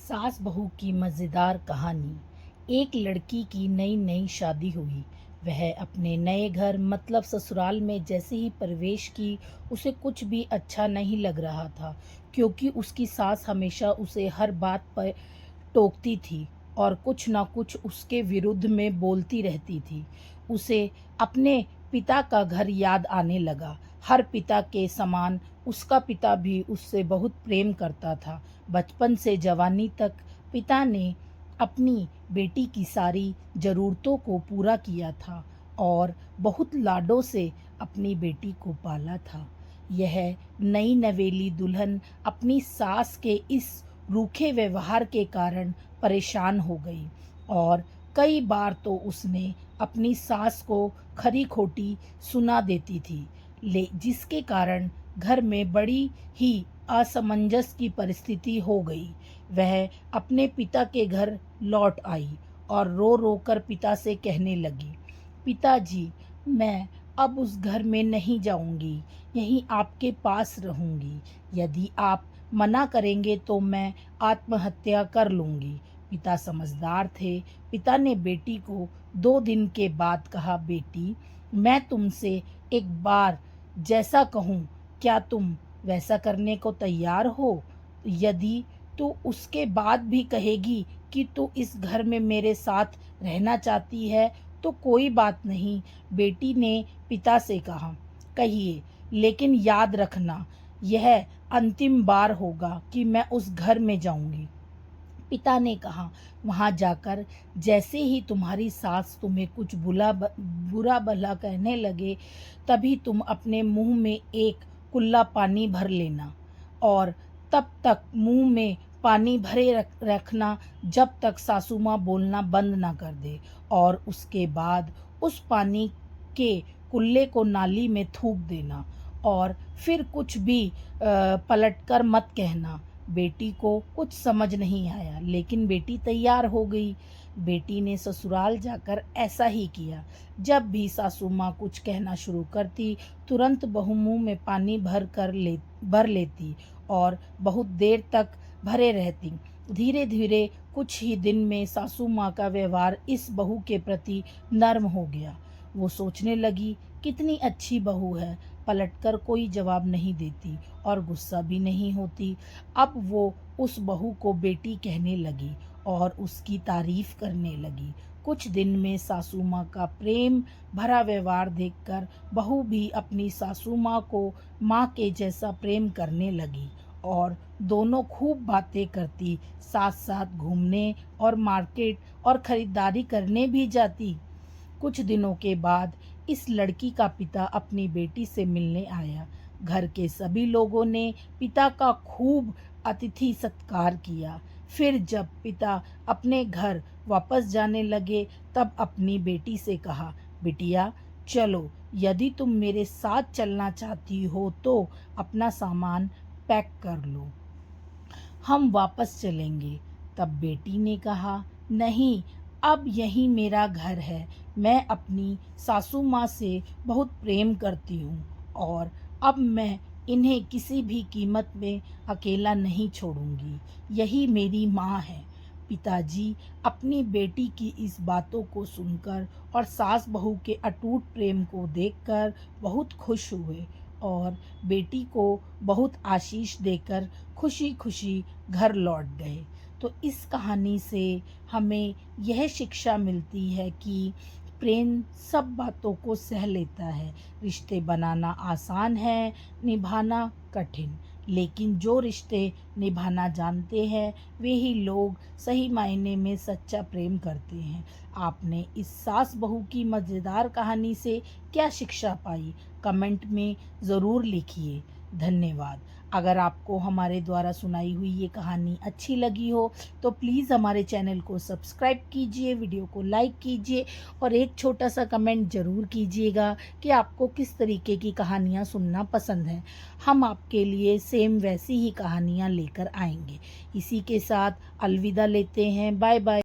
सास बहू की मज़ेदार कहानी। एक लड़की की नई नई शादी हुई। वह अपने नए घर मतलब ससुराल में जैसे ही प्रवेश की, उसे कुछ भी अच्छा नहीं लग रहा था, क्योंकि उसकी सास हमेशा उसे हर बात पर टोकती थी और कुछ ना कुछ उसके विरुद्ध में बोलती रहती थी। उसे अपने पिता का घर याद आने लगा। हर पिता के समान उसका पिता भी उससे बहुत प्रेम करता था। बचपन से जवानी तक पिता ने अपनी बेटी की सारी ज़रूरतों को पूरा किया था और बहुत लाडों से अपनी बेटी को पाला था। यह नई नवेली दुल्हन अपनी सास के इस रूखे व्यवहार के कारण परेशान हो गई और कई बार तो उसने अपनी सास को खरी खोटी सुना देती थी, जिसके कारण घर में बड़ी ही असमंजस की परिस्थिति हो गई। वह अपने पिता के घर लौट आई और रो रो कर पिता से कहने लगी, पिताजी, मैं अब उस घर में नहीं जाऊंगी, यहीं आपके पास रहूंगी। यदि आप मना करेंगे तो मैं आत्महत्या कर लूंगी। पिता समझदार थे। पिता ने बेटी को 2 दिन के बाद कहा, बेटी, मैं तुमसे एक बार जैसा कहूँ, क्या तुम वैसा करने को तैयार हो? यदि तू उसके बाद भी कहेगी कि तू इस घर में मेरे साथ रहना चाहती है, तो कोई बात नहीं। बेटी ने पिता से कहा, कहिए, लेकिन याद रखना, यह अंतिम बार होगा कि मैं उस घर में जाऊंगी। पिता ने कहा, वहाँ जाकर जैसे ही तुम्हारी सास तुम्हें कुछ बुरा भला कहने लगे, तभी तुम अपने मुंह में एक कुल्ला पानी भर लेना और तब तक मुंह में पानी भरे रखना जब तक सासू माँ बोलना बंद ना कर दे, और उसके बाद उस पानी के कुल्ले को नाली में थूक देना और फिर कुछ भी पलटकर मत कहना। बेटी को कुछ समझ नहीं आया, लेकिन बेटी तैयार हो गई। बेटी ने ससुराल जाकर ऐसा ही किया। जब भी सासू माँ कुछ कहना शुरू करती, तुरंत बहू मुंह में पानी भर लेती और बहुत देर तक भरे रहती। धीरे धीरे कुछ ही दिन में सासू माँ का व्यवहार इस बहू के प्रति नर्म हो गया। वो सोचने लगी, कितनी अच्छी बहू है, पलटकर कोई जवाब नहीं देती और गुस्सा भी नहीं होती। अब वो उस बहू को बेटी कहने लगी और उसकी तारीफ करने लगी। कुछ दिन में सासू माँ का प्रेम भरा व्यवहार देखकर बहू भी अपनी सासू माँ को माँ के जैसा प्रेम करने लगी और दोनों खूब बातें करती, साथ साथ घूमने और मार्केट और खरीदारी करने भी जाती। कुछ दिनों के बाद इस लड़की का पिता अपनी बेटी से मिलने आया। घर के सभी लोगों ने पिता का खूब अतिथि सत्कार किया। फिर जब पिता अपने घर वापस जाने लगे, तब अपनी बेटी से कहा, बिटिया, चलो, यदि तुम मेरे साथ चलना चाहती हो तो अपना सामान पैक कर लो, हम वापस चलेंगे। तब बेटी ने कहा, नहीं, अब यही मेरा घर है। मैं अपनी सासू माँ से बहुत प्रेम करती हूँ और अब मैं इन्हें किसी भी कीमत में अकेला नहीं छोड़ूंगी। यही मेरी माँ है। पिताजी अपनी बेटी की इस बातों को सुनकर और सास बहू के अटूट प्रेम को देखकर बहुत खुश हुए और बेटी को बहुत आशीष देकर खुशी खुशी घर लौट गए। तो इस कहानी से हमें यह शिक्षा मिलती है कि प्रेम सब बातों को सह लेता है। रिश्ते बनाना आसान है, निभाना कठिन, लेकिन जो रिश्ते निभाना जानते हैं वे ही लोग सही मायने में सच्चा प्रेम करते हैं। आपने इस सास बहू की मज़ेदार कहानी से क्या शिक्षा पाई? कमेंट में ज़रूर लिखिए। धन्यवाद। अगर आपको हमारे द्वारा सुनाई हुई ये कहानी अच्छी लगी हो तो प्लीज़ हमारे चैनल को सब्सक्राइब कीजिए, वीडियो को लाइक कीजिए और एक छोटा सा कमेंट ज़रूर कीजिएगा कि आपको किस तरीके की कहानियाँ सुनना पसंद है। हम आपके लिए सेम वैसी ही कहानियाँ लेकर आएंगे। इसी के साथ अलविदा लेते हैं। Bye bye.